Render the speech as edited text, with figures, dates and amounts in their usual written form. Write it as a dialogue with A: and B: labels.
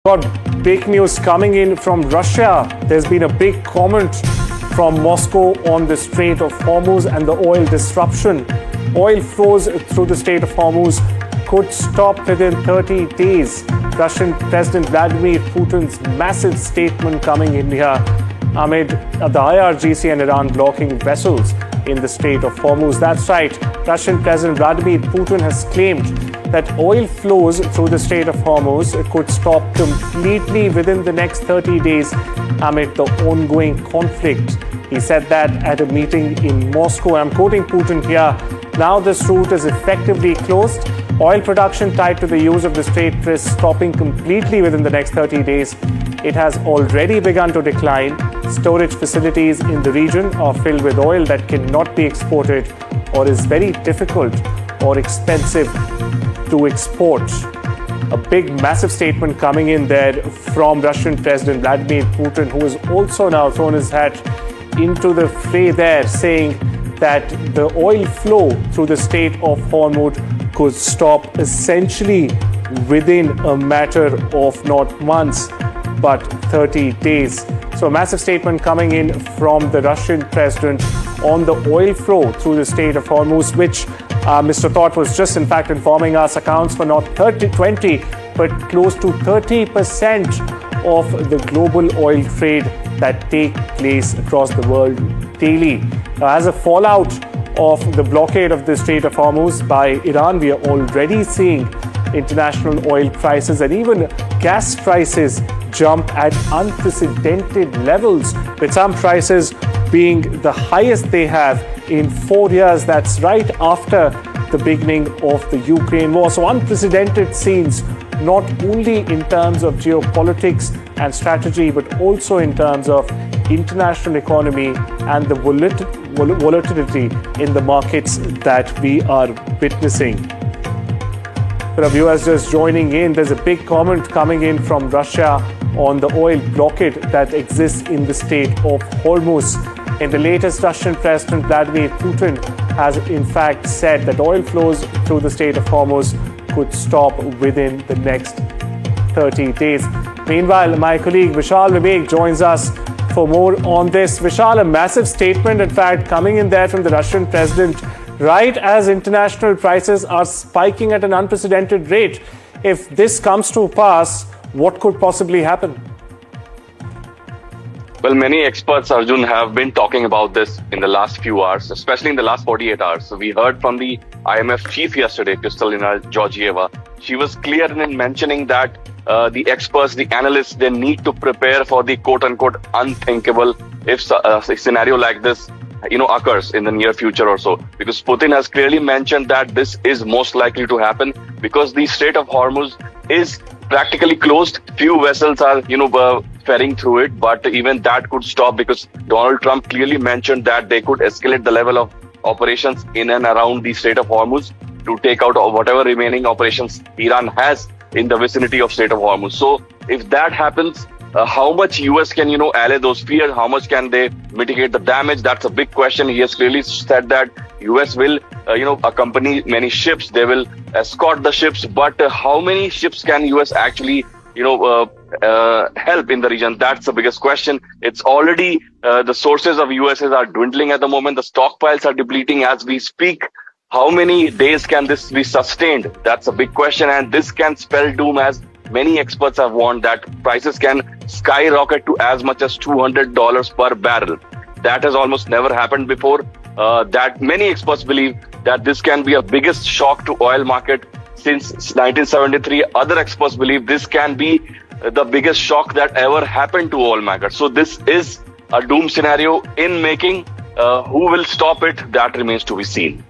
A: Got big news coming in from Russia. There's been a big comment from Moscow on the Strait of Hormuz and the oil disruption. Oil flows through the Strait of Hormuz could stop within 30 days. Russian President Vladimir Putin's massive statement coming in here amid the IRGC and Iran blocking vessels in the Strait of Hormuz. That's right. Russian President Vladimir Putin has claimed that oil flows through the Strait of Hormuz could stop completely within the next 30 days amid the ongoing conflict. He said that at a meeting in Moscow. I'm quoting Putin here. Now this route is effectively closed. Oil production tied to the use of the strait risks stopping completely within the next 30 days. It has already begun to decline. Storage facilities in the region are filled with oil that cannot be exported or is very difficult or expensive to export. A big, massive statement coming in there from Russian President Vladimir Putin, who has also now thrown his hat into the fray there, saying that the oil flow through the Strait of Hormuz could stop essentially within a matter of not months, but 30 days. So a massive statement coming in from the Russian president on the oil flow through the Strait of Hormuz, which Mr. Thought was just in fact informing us accounts for not 20, but close to 30% of the global oil trade that take place across the world daily. As a fallout of the blockade of the Strait of Hormuz by Iran, we are already seeing international oil prices and even gas prices jump at unprecedented levels, with some prices being the highest they have in 4 years. That's right after the beginning of the Ukraine war. So unprecedented scenes, not only in terms of geopolitics and strategy, but also in terms of international economy and the volatility in the markets that we are witnessing. For our viewers just joining in, there's a big comment coming in from Russia on the oil blockade that exists in the Strait of Hormuz. In the latest, Russian President Vladimir Putin has in fact said that oil flows through the Strait of Hormuz could stop within the next 30 days. Meanwhile, my colleague Vishal Vivek joins us for more on this. Vishal, a massive statement, in fact, coming in there from the Russian president, right as international prices are spiking at an unprecedented rate. If this comes to pass, what could possibly happen?
B: Well, many experts, Arjun, have been talking about this in the last few hours, especially in the last 48 hours. So we heard from the IMF chief yesterday, Kristalina Georgieva. She was clear in mentioning that the experts, the analysts, they need to prepare for the quote-unquote unthinkable if a scenario like this occurs in the near future or so, because Putin has clearly mentioned that this is most likely to happen because the Strait of Hormuz is practically closed. Few vessels are ferrying through it, but even that could stop because Donald Trump clearly mentioned that they could escalate the level of operations in and around the Strait of Hormuz to take out whatever remaining operations Iran has in the vicinity of Strait of Hormuz. So if that happens, how much US can allay those fears? How much can they mitigate the damage? That's a big question. He has clearly said that US will accompany many ships. They will escort the ships, but how many ships can US actually help in the region? That's the biggest question. It's already the sources of USs are dwindling at the moment. The stockpiles are depleting as we speak. How many days can this be sustained? That's a big question, and this can spell doom, as many experts have warned that prices can skyrocket to as much as $200 per barrel. That has almost never happened before. That many experts believe that this can be a biggest shock to oil market since 1973. Other experts believe this can be the biggest shock that ever happened to oil market. So this is a doom scenario in making. Who will stop it? That remains to be seen.